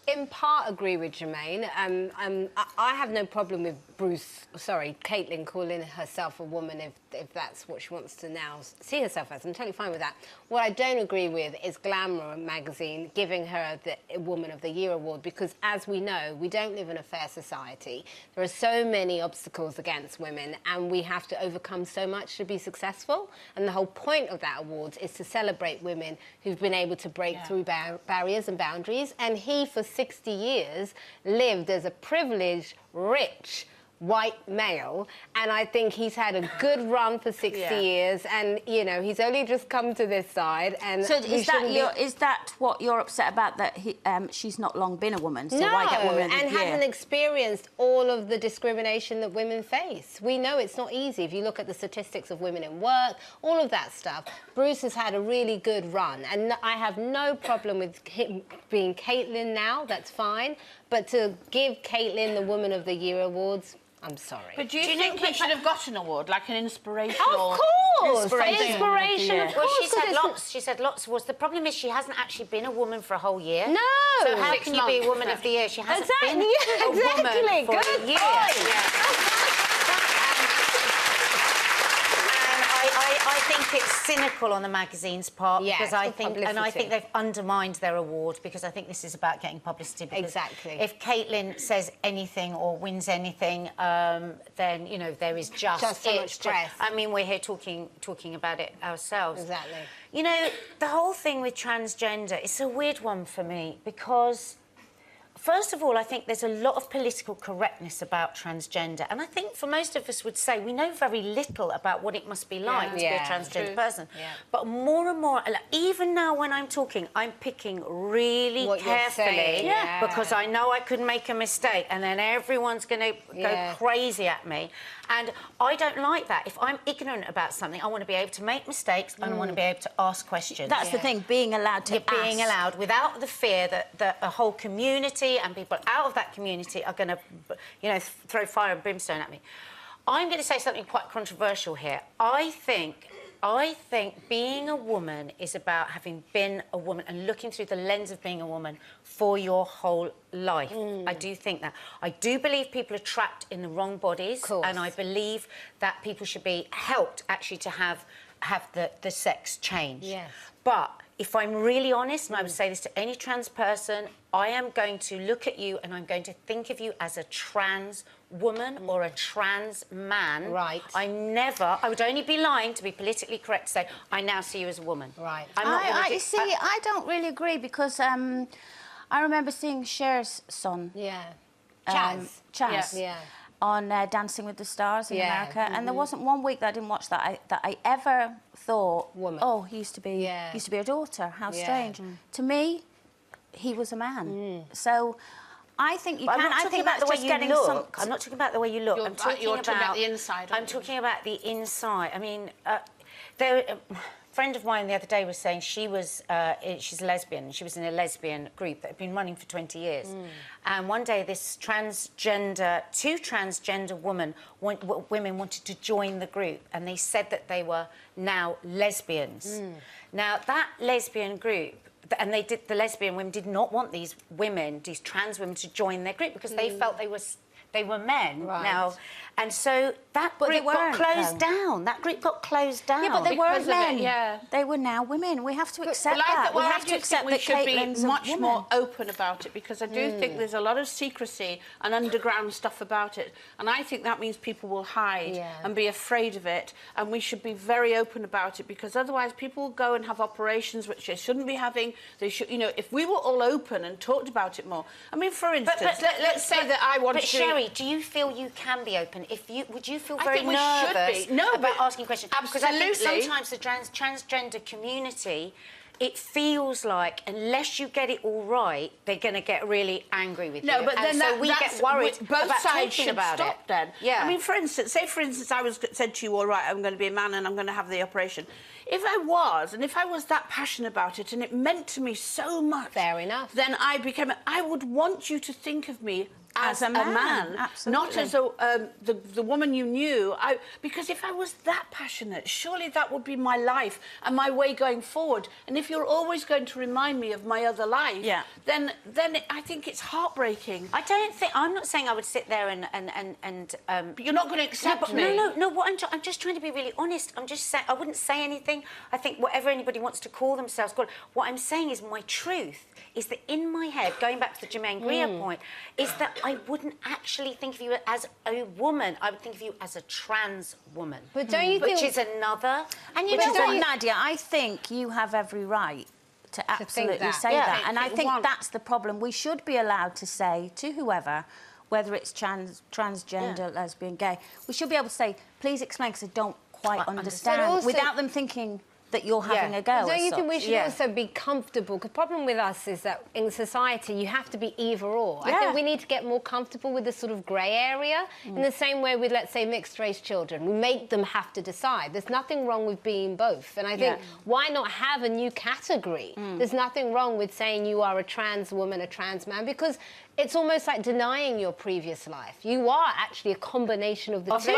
in part agree with Germaine. I have no problem with Caitlyn calling herself a woman if that's what she wants to now see herself as. I'm totally fine with that. What I don't agree with is Glamour magazine giving her the Woman of the Year award, because as we know, we don't live in a fair society. There are so many obstacles against women, and we have to overcome so much to be successful. And the whole point of that award is to celebrate women who've been able to break through barriers and boundaries. And he, for 60 years, lived as a privileged, rich, white male, and I think he's had a good run for 60 years, and you know, he's only just come to this side. And so is that what you're upset about, that she's not long been a woman? So why get Woman of the Year? Hasn't experienced all of the discrimination that women face. We know it's not easy. If you look at the statistics of women in work, all of that stuff, Bruce has had a really good run, and I have no problem with him being Caitlyn now. That's fine, but to give Caitlyn the Woman of the Year awards, I'm sorry. But do you think he should have got an award, like an inspirational... Of course! Inspiration, of course. Well, she said lots of awards. The problem is she hasn't actually been a woman for a whole year. No! So how can you be a Woman of the Year? She hasn't been a woman for a year. I think it's cynical on the magazine's part, because I think they've undermined their award, because I think this is about getting publicity. Exactly. If Caitlyn says anything or wins anything, then you know there is just so much press. I mean, we're here talking about it ourselves. Exactly. You know, the whole thing with transgender, it's a weird one for me, because first of all, I think there's a lot of political correctness about transgender, and I think for most of us would say we know very little about what it must be like to be a transgender person. Yeah. But more and more, even now when I'm talking, I'm picking really carefully because I know I could make a mistake, and then everyone's going to go crazy at me. And I don't like that. If I'm ignorant about something, I want to be able to make mistakes and I want to be able to ask questions. That's the thing, being allowed to ask. Being allowed, without the fear that a whole community and people out of that community are going to, you know, throw fire and brimstone at me. I'm going to say something quite controversial here. I think being a woman is about having been a woman and looking through the lens of being a woman for your whole life. I do think that. I do believe people are trapped in the wrong bodies, and I believe that people should be helped actually to have the sex change. Yes. But if I'm really honest, and I would say this to any trans person, I am going to look at you and I'm going to think of you as a trans woman or a trans man. Right. I would only be lying to be politically correct to say, I now see you as a woman. Right. You see, I don't really agree, because I remember seeing Cher's son. Yeah. Chaz. Yeah. On Dancing with the Stars in America, and there wasn't one week that I didn't watch that I ever thought, oh, he used to be a daughter. How strange. To me, he was a man. So I think you can. I'm not talking about the way you look. I'm not talking about the way you look. I'm talking about the inside. I'm talking about the inside. I mean, a friend of mine the other day was saying she's a lesbian. She was in a lesbian group that had been running for 20 years. And one day two transgender women wanted to join the group, and they said that they were now lesbians. Now, that lesbian group, and the lesbian women did not want these trans women to join their group, because they felt they were men now. And so that group got closed down. That group got closed down. Yeah, but they weren't men. They were now women. We have to accept that. We have to accept that Caitlyn's much more open about it, because I do think there's a lot of secrecy and underground stuff about it. And I think that means people will hide and be afraid of it. And we should be very open about it, because otherwise people will go and have operations which they shouldn't be having. They should, you know, if we were all open and talked about it more. I mean, for instance, let's say that I want to... But Sherry, do you feel you can be open? Would you feel very nervous about asking questions? Absolutely. Because I think sometimes the transgender community, it feels like unless you get it all right, they're going to get really angry with you. No, but then we get worried. Both sides should stop then. Yeah. I mean, for instance, I said to you, all right, I'm going to be a man and I'm going to have the operation. If I was that passionate about it and it meant to me so much, fair enough, then I would want you to think of me as a man, not as the woman you knew. Because if I was that passionate, surely that would be my life and my way going forward. And if you're always going to remind me of my other life, then I think it's heartbreaking. I don't think... I'm not saying I would sit there and but you're not going to accept me. No. What I'm just trying to be really honest. I'm just saying I wouldn't say anything. I think whatever anybody wants to call themselves, what I'm saying is my truth is that in my head, going back to the Germaine Greer point, is that I wouldn't actually think of you as a woman. I would think of you as a trans woman. But don't you think... Which is another... And you know what, Nadia? I think you have every right to absolutely say that. And I think that's the problem. We should be allowed to say to whoever, whether it's transgender, lesbian, gay, we should be able to say, please explain, because I don't quite understand, also, without them thinking that you're having a go. Don't you think we should also be comfortable? Because the problem with us is that in society you have to be either or. I think we need to get more comfortable with this sort of grey area. In the same way with, let's say, mixed-race children. We make them have to decide. There's nothing wrong with being both. And I think, why not have a new category? There's nothing wrong with saying you are a trans woman, a trans man, because it's almost like denying your previous life. You are actually a combination of the two.